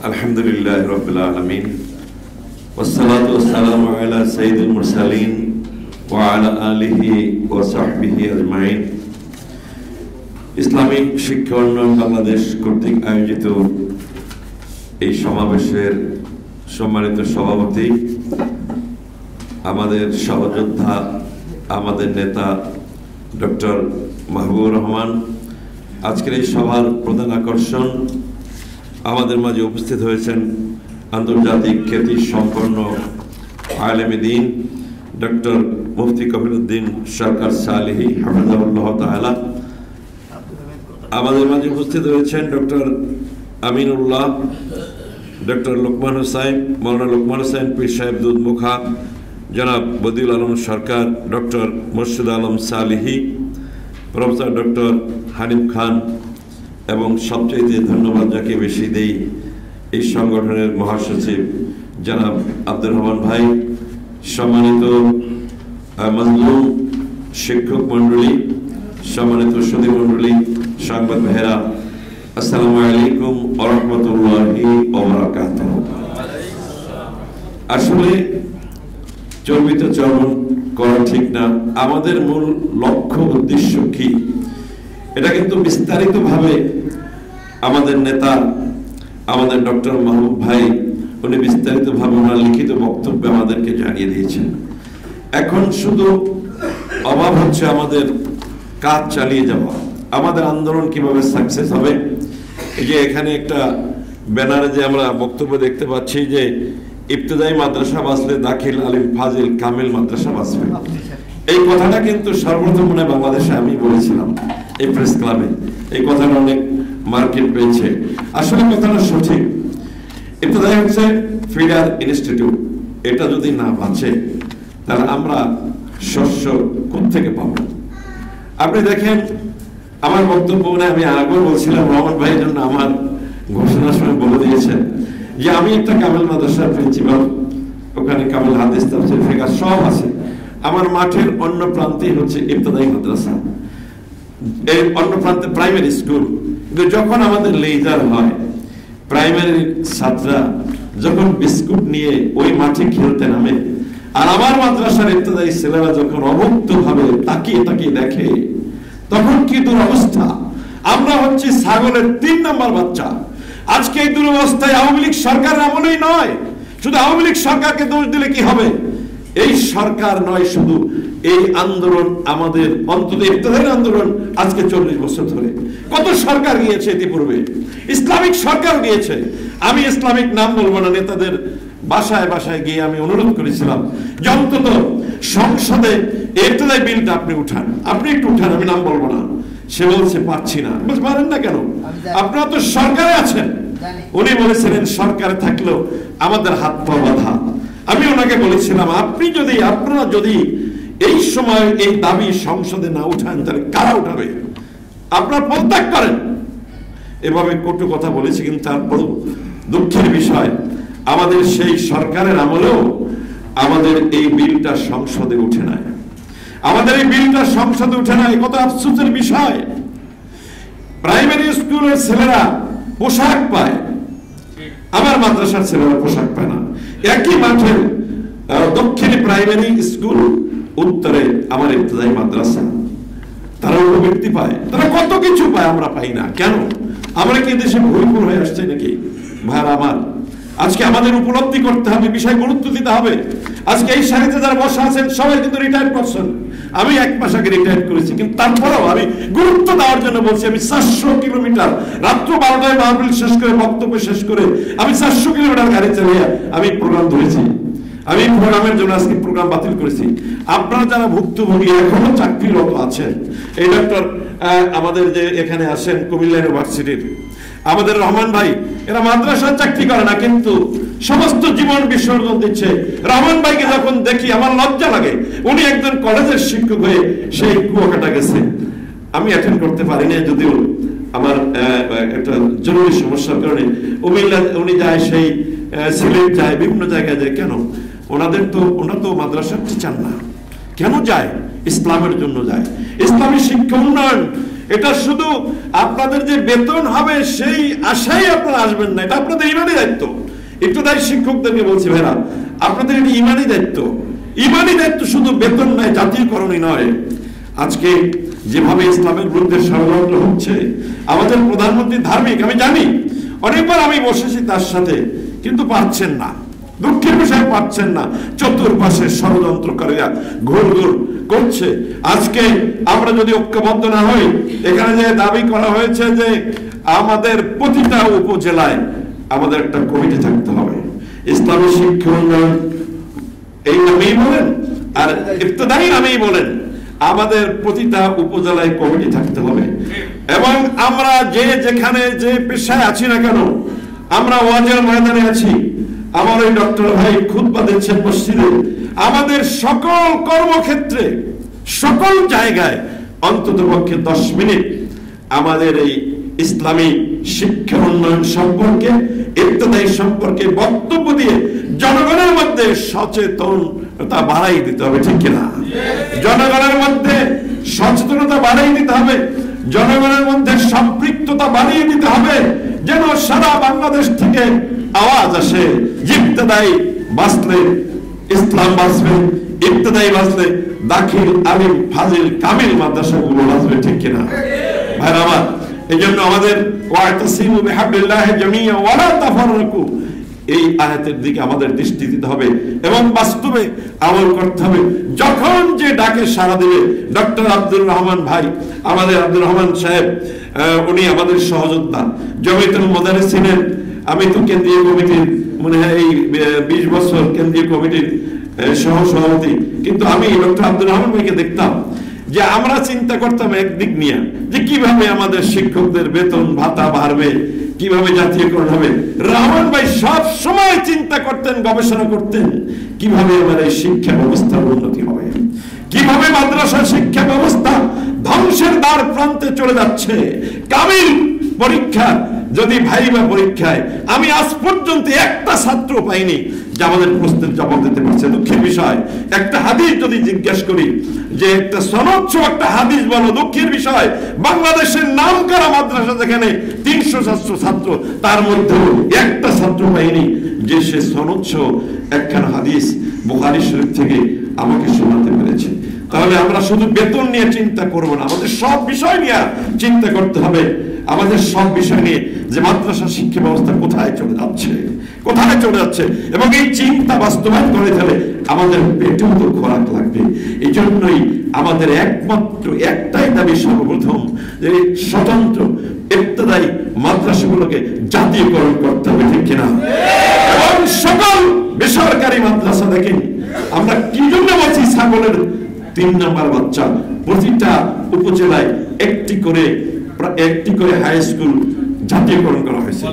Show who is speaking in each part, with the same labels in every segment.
Speaker 1: আলহামদুলিল্লাহ রাব্বিল আলামিন ওয়াসসালাতু ওয়াসসালামু আলা সাইয়্যিদিল মুরসালিন ওয়া আলা আলিহি ওয়া সাহবিহি আজমাইন। ইসলামিক শিক্ষা উন্নয়ন বাংলাদেশ কর্তৃক আয়োজিত এই সমাবেশের সম্মানিত সভাপতি, আমাদের সহযোদ্ধা, আমাদের নেতা ডক্টর মাহবুবুর রহমান, আজকের এই সভার প্রধান আকর্ষণ, আমাদের মাঝে উপস্থিত হয়েছেন আন্তর্জাতিক খ্যাতি সম্পন্ন আলেমে দ্বীন ডক্টর মুফতি কবিরউদ্দিন সরকার সালেহী হাফিজাহুল্লাহ তাআলা। আমাদের মাঝে উপস্থিত হয়েছেন ডক্টর আমিনুল্লাহ, ডক্টর লোকমান হোসেন, মৌলানা লোকমান হোসেন পীর সাহেব দুধমুখা, জনাব বদিউল আলম সরকার, ডক্টর মুর্শিদ আলম সালেহী, প্রফেসর ডক্টর হানিফ খান, এবং সবচেয়ে ধন্যবাদ যাকে বেশি দেই, এই সংগঠনের মহাসচিব জনাব আব্দুর রহমান ভাই, সম্মানিত মজলুম শিক্ষক মণ্ডলী, সম্মানিত সুধী মণ্ডলী, সংবাদ ভাইয়েরা, আসসালামু আলাইকুম ওয়া রাহমাতুল্লাহি ওয়া বারাকাতুহু। আসলে চর্বিত চর্বণ করা ঠিক না। আমাদের মূল লক্ষ্য উদ্দেশ্য কি, এটা কিন্তু বিস্তারিতভাবে আমাদের নেতা, আমাদের ডক্টর মাহবুব ভাই, উনি বিস্তারিতভাবে ওনার লিখিত বক্তব্যে আমাদেরকে জানিয়ে দিয়েছেন। এখন শুধু অভাব হচ্ছে আমাদের কাজ চালিয়ে যাওয়া, আমাদের আন্দোলন কিভাবে সাকসেস হবে। এই যে এখানে একটা ব্যানারে যে আমরা বক্তব্য দেখতে পাচ্ছি যে ইবতেদায়ী মাদ্রাসা বাঁচলে দাখিল আলিম ফাজিল কামিল মাদ্রাসা বাঁচবে, এই কথাটা কিন্তু সর্বপ্রথম মনে বাংলাদেশে আমি বলেছিলাম এই প্রেস ক্লাবে। এই কথাটা অনেক মার্কেট পেয়েছে। আসলে কথাটা সঠিক। ইবতেদায়ী হচ্ছে ফিডার ইনস্টিটিউট, এটা যদি না বাঁচে তাহলে আমরা শস্য কোত্থেকে পাবো? আপনি দেখেন আমার বক্তব্য মনে আমি আগেও বলছিলাম, রহমান ভাই জন্য আমার ঘোষণার সময় বলে দিয়েছেন যে আমি একটা কামেল মাদ্রাসার প্রিন্সিপাল, ওখানে কামেল হাদিস তাফসীর ফিকহ সব আছে। আমার মাঠের অন্য প্রান্তে হচ্ছে ইবতেদায়ী মাদ্রাসা, এই অন্য প্রান্তে প্রাইমারি স্কুল। কিন্তু যখন আমাদের লেজার হয়, প্রাইমারি ছাত্ররা যখন বিস্কুট নিয়ে ওই মাঠে খেলতে নামে, আর আমার মাদ্রাসার ইবতেদায়ী ছেলেরা যখন অভুক্ত ভাবে তাকিয়ে তাকিয়ে দেখে, তখন কি দুরবস্থা। আমরা হচ্ছে ছাগলের 3 নম্বর বাচ্চা। আজকে এই দুরবস্থায় আওয়ামী লীগ সরকারের আমলেই নয়, শুধু আওয়ামী লীগ সরকারকে দোষ দিলে কি হবে? এই সরকার নয়, শুধু এই আন্দোলন, আমাদের অন্তত ইবতেদায়ী আন্দোলন আজকে 40 বছর ধরে কত সরকার গিয়েছে, ইতিপূর্বে ইসলামিক সরকার গিয়েছে। আমি ইসলামিক নাম বলবো না, নেতাদের বাসায় বাসায় গিয়ে আমি অনুরোধ করেছিলাম যে অন্তত সংসদে ইবতেদায়ী বিলটা আপনি উঠান, আপনি একটু উঠান, আমি নাম বলবো না। সে বলছে পারছি না। বলতে পারেন না কেন? আপনারা তো সরকারে আছেন। উনি বলেছিলেন সরকারে থাকলেও আমাদের হাত পা বাঁধা। আমি ওনাকে বলেছিলাম আপনারা যদি এই সময় এই দাবি সংসদে না উঠান তাহলে কারা উঠাবে? আপনারা পদত্যাগ করেন। এভাবে কটু কথা বলেছি, কিন্তু তারপরও দুঃখের বিষয় আমাদের সেই সরকারের আমলেও আমাদের এই বিলটা সংসদে উঠে নাই। আমাদের এই বিলটা সংসদে উঠে নাই, কত আফসোসের বিষয়। প্রাইমারি স্কুলের ছেলেরা পোশাক পায়, আমার মাদ্রাসার ছেলেরা পোশাক পায় না। একই মাঠের দক্ষিণে প্রাইমারি স্কুল, উত্তরে আমার ইবতেদায়ী মাদ্রাসা, তারা উপবৃত্তি পায়, তারা কত কিছু পায়, আমরা পাই না কেন? আমরা কি দেশে ভুলপুর হয়ে আসছে নাকি? ভাইরা আমার, আজকে আমাদের উপলব্ধি করতে হবে, বিষয় গুরুত্ব দিতে হবে। আজকে এই সারিতে যারা বসা আছেন সবাই কিন্তু রিটায়ার্ড পারসন। আমি 1 মাস আগে রিটায়ার করেছি, কিন্তু তারপরেও আমি গুরুত্ব দেওয়ার জন্য বলছি। আমি 400 কিলোমিটার রাত্র 12টায় মাহফিল শেষ করে, বক্তব্য শেষ করে আমি 400 কিলোমিটার গাড়ি চালিয়ে আমি প্রোগ্রাম ধরেছি। আমি প্রোগ্রামের জন্য আজকে প্রোগ্রাম বাতিল করেছি। আপনারা যারা ভুক্তভোগী এখনো চাকরিরত আছেন, এই ডক্টর আমাদের যে এখানে আসেন কুমিল্লা ইউনিভার্সিটির আমাদের রহমান ভাই, এরা মাদ্রাসার চাকরি করে না, কিন্তু সমস্ত জীবন বিসর্জন দিচ্ছে। রহমান ভাইকে যখন দেখি আমার লজ্জা লাগে। উনি একজন কলেজের শিক্ষক হয়ে সেই কুয়াকাটা গেছে, আমি অ্যাটেন্ড করতে পারিনি, যদিও আমার একটা জরুরি সমস্যার কারণে। উনি যায়, সেই সিলেট যায়, বিভিন্ন জায়গায় যায়। কেন? ওনারা তো মাদ্রাসার টিচার না, কেন যায়? ইসলামের জন্য যায়। ইসলামী শিক্ষা উন্নয়ন এটা শুধু আপনাদের যে বেতন হবে সেই আশাই আপনারা আসবেন না, এটা আপনাদের ইমানি দায়িত্ব। একটু তাই শিক্ষকদেরকে বলছি, ভাইরা আপনাদের এটা ইমানি দায়িত্ব। ইমানি দায়িত্ব শুধু বেতন নয়, জাতীয়করণই নয়। আজকে যেভাবে ইসলামের বিরুদ্ধে ষড়যন্ত্র হচ্ছে, আমাদের প্রধানমন্ত্রী ধার্মিক, আমি জানি, অনেকবার আমি বসেছি তার সাথে, কিন্তু পারছেন না, দুঃখের বিষয় পাচ্ছেন না। চতুর্পাশে ষড়যন্ত্রকারীরা ঘুরঘুর করছে। আজকে আমরা যদি ঐক্যবদ্ধ না হই, এখানে যে দাবি করা হয়েছে যে আমাদের প্রতিটা উপজেলায় আমাদের একটা কমিটি থাকতে হবে, ইসলামী শিক্ষা উন্নয়ন এই নামেই বলেন আর ইফতেদায়ী নামেই বলেন, আমাদের প্রতিটা উপজেলায় কমিটি থাকতে হবে। এবং আমরা যে যেখানে যে পেশায় আছি না কেন, আমরা ওয়াজের ময়দানে আছি, আমার ওই ডক্টর ভাই খুতবা দিচ্ছেন মসজিদে, আমাদের সকল কর্মক্ষেত্রে সকল জায়গায় অন্ততপক্ষে 10 মিনিট আমাদের এই ইসলামী শিক্ষা উন্নয়ন সম্পর্কে, ইফতেদায়ী সম্পর্কে বক্তব্য দিয়ে জনগণের মধ্যে সচেতনতা বাড়াই দিতে হবে, ঠিক কিনা? জনগণের মধ্যে সচেতনতা বাড়াই দিতে হবে, জনগণের মধ্যে সম্পৃক্ততা বাড়িয়ে দিতে হবে, যেন সারা বাংলাদেশ থেকে আওয়াজ আসে, ইফতেদায়ী বাঁচলে ইসলাম বাঁচবে, ইফতেদায়ী বাঁচলে দাখিল, আলিম, ফাজিল, কামিল মাদ্রাসাগুলো বাঁচবে, ঠিক কিনা? ভাইরা আমার, এই জন্য আমাদের ওয়াতাসিমু বিহাবলিল্লাহি জামিআ ওয়া লা তাফাররাকু, এই আয়াতের দিকে আমাদের দৃষ্টি দিতে হবে এবং বাস্তবে আমল করতে হবে। যখন যে ডাকে সাড়া দিবে, ডক্টর আব্দুর রহমান ভাই, আমাদের আব্দুর রহমান সাহেব, উনি আমাদের সহযোদ্ধা, জমিয়তুল মুদাররিসিনের, আমি তো কেন্দ্রীয় কমিটির মনে হয় এই 20 বছর কেন্দ্রীয় কমিটির সহ সভাপতি, কিন্তু আমি ডক্টর আব্দুর রহমান ভাইকে দেখতাম যে আমরা চিন্তা করতাম একদিক নিয়ে যে কিভাবে আমাদের শিক্ষকদের বেতন ভাতা বাড়বে, কিভাবে জাতীয়করণ হবে। রহমান ভাই সব সময় চিন্তা করতেন, গবেষণা করতেন কিভাবে আমাদের শিক্ষা ব্যবস্থার উন্নতি হবে, কিভাবে মাদ্রাসা শিক্ষা ব্যবস্থা ধ্বংসের দ্বার প্রান্তে চলে যাচ্ছে। কামিল পরীক্ষা যদি ভাইবা পরীক্ষায় আমি আজ পর্যন্ত একটা ছাত্র পাইনি যে আমাদের প্রশ্নের জবাব দিতে পারছে। দুঃখের বিষয়, একটা হাদিস যদি জিজ্ঞেস করি যে একটা সনদ একটা হাদিস বলো, দুঃখের বিষয় বাংলাদেশের নামকরা মাদ্রাসা যেখানে 300 ছাত্র, তার মধ্যে একটা ছাত্র পাইনি যে সে সনদ একখান হাদিস বুখারী শরীফ থেকে আমাকে শোনাতে পেরেছে। তাহলে আমরা শুধু বেতন নিয়ে চিন্তা করব না, আমাদের সব বিষয় নিয়ে চিন্তা করতে হবে। আমাদের সব বিষয় নিয়ে যে মাদ্রাসা শিক্ষা ব্যবস্থা কোথায় চলে যাচ্ছে এবং এই চিন্তা বাস্তবায়ন করে ফেলে আমাদের পেটেও তো খোরাক লাগবে। এই জন্যই আমাদের একমাত্র একটাই দাবি, সর্বপ্রথম যে স্বতন্ত্র ইফতেদায়ী মাদ্রাসাগুলোকে জাতীয়করণ করতে হবে, ঠিক কিনা? এবং সকল বেসরকারি মাদ্রাসা দেখেন, আমরা কি জন্য বলছি ছাগলের 3 নম্বর বাচ্চা, প্রতিটা উপজেলায় একটি করে হাই স্কুল জাতীয়করণ করা হয়েছে,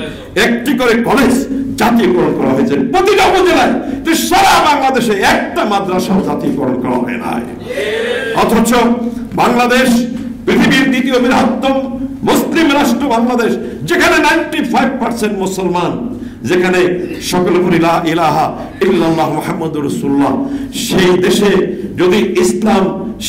Speaker 1: একটি করে কলেজ জাতীয়করণ করা হয়েছে প্রতিটা উপজেলায়। তো সারা বাংলাদেশে একটা মাদ্রাসাও জাতীয়করণ করা হয় নাই। অথচ বাংলাদেশ পৃথিবীর 2য় বৃহত্তম মুসলিম রাষ্ট্র বাংলাদেশ, যেখানে 95% মুসলমান, যেখানে সকলে বলি লা ইলাহা ইল্লাল্লাহ মুহাম্মাদুর রাসূলুল্লাহ, সেই দেশে যদি ইসলাম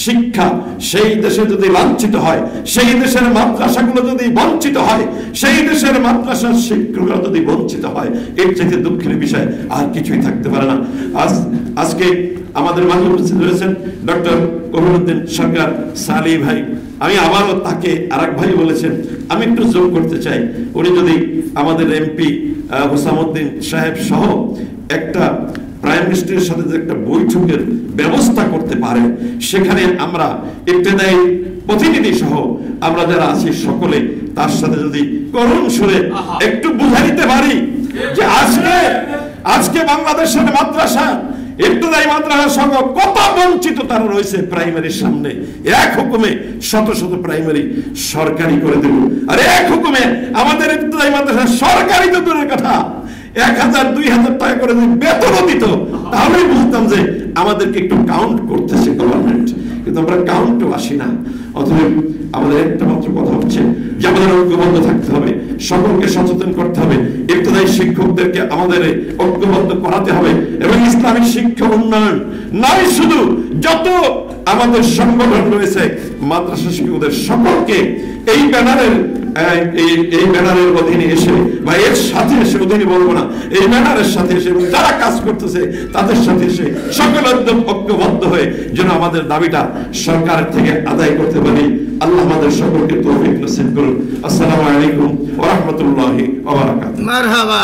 Speaker 1: শিক্ষা সেই দেশে যদি লাঞ্ছিত হয়, সেই দেশের মাদ্রাসাগুলো যদি বঞ্চিত হয়, সেই দেশের মাদ্রাসার শিক্ষকরা যদি বঞ্চিত হয়, এর থেকে দুঃখের বিষয় আর কিছুই থাকতে পারে না। আজকে আমাদের মাঝে উপস্থিত রয়েছেন ডক্টর কবিরউদ্দিন সরকার সালি ভাই। আমি আবারও তাকে আরেক ভাই বলেছেন, আমি একটু যোগ করতে চাই, উনি যদি আমাদের এমপি হুসামউদ্দিন সাহেব সহ একটা প্রাইম মিনিস্টারের সাথে যে একটা বৈঠকের ব্যবস্থা করতে পারে, সেখানে আমরা ইফতেদায়ী প্রতিনিধি সহ আমরা যারা আছি সকলে তার সাথে যদি করুণ সুরে একটু বুঝাই দিতে পারি যে আজকে বাংলাদেশের মাদ্রাসা, ইফতেদায়ী মাদ্রাসা সঙ্গ কত বঞ্চিত তারা রয়েছে। প্রাইমারির সামনে এক হুকুমে শত প্রাইমারি সরকারি করে দেব, আর এক হুকুমে আমাদের ইফতেদায়ী মাদ্রাসা সরকারি তো দূরের কথা, 1000-2000 টাকা করে যদি বেতনও দিত, তাহলেই বুঝতাম যে আমাদেরকে একটু কাউন্ট করতেছে গভর্নমেন্ট। কিন্তু আমরা কাউন্টও আসি না। অতএব আমাদের একটা মাত্র কথা হচ্ছে যে আমাদের ঐক্যবদ্ধ থাকতে হবে, সকলকে সচেতন করতে হবে, ইবতদায়ী শিক্ষকদেরকে আমাদের ঐক্যবদ্ধ করাতে হবে এবং ইসলামিক শিক্ষা উন্নয়ন নয়, শুধু যত আমাদের সংগঠন রয়েছে মাদ্রাসা শিক্ষকদের সকলকে এই ব্যানারের অধীনে এসে বা এর সাথে এসে, অধীনে বলবো না, এই ব্যানারের সাথে এসে এবং যারা কাজ করতেছে তাদের সাথে এসে সকল একদম ঐক্যবদ্ধ হয়ে যেন আমাদের দাবিটা সরকারের থেকে আদায় করতে পারি। আল্লাহ আমাদের সকলকে তৌফিক নসিব করুন। আসসালামু আলাইকুম ওয়া রাহমাতুল্লাহি ওয়া বারাকাতুহু। মারহাবা।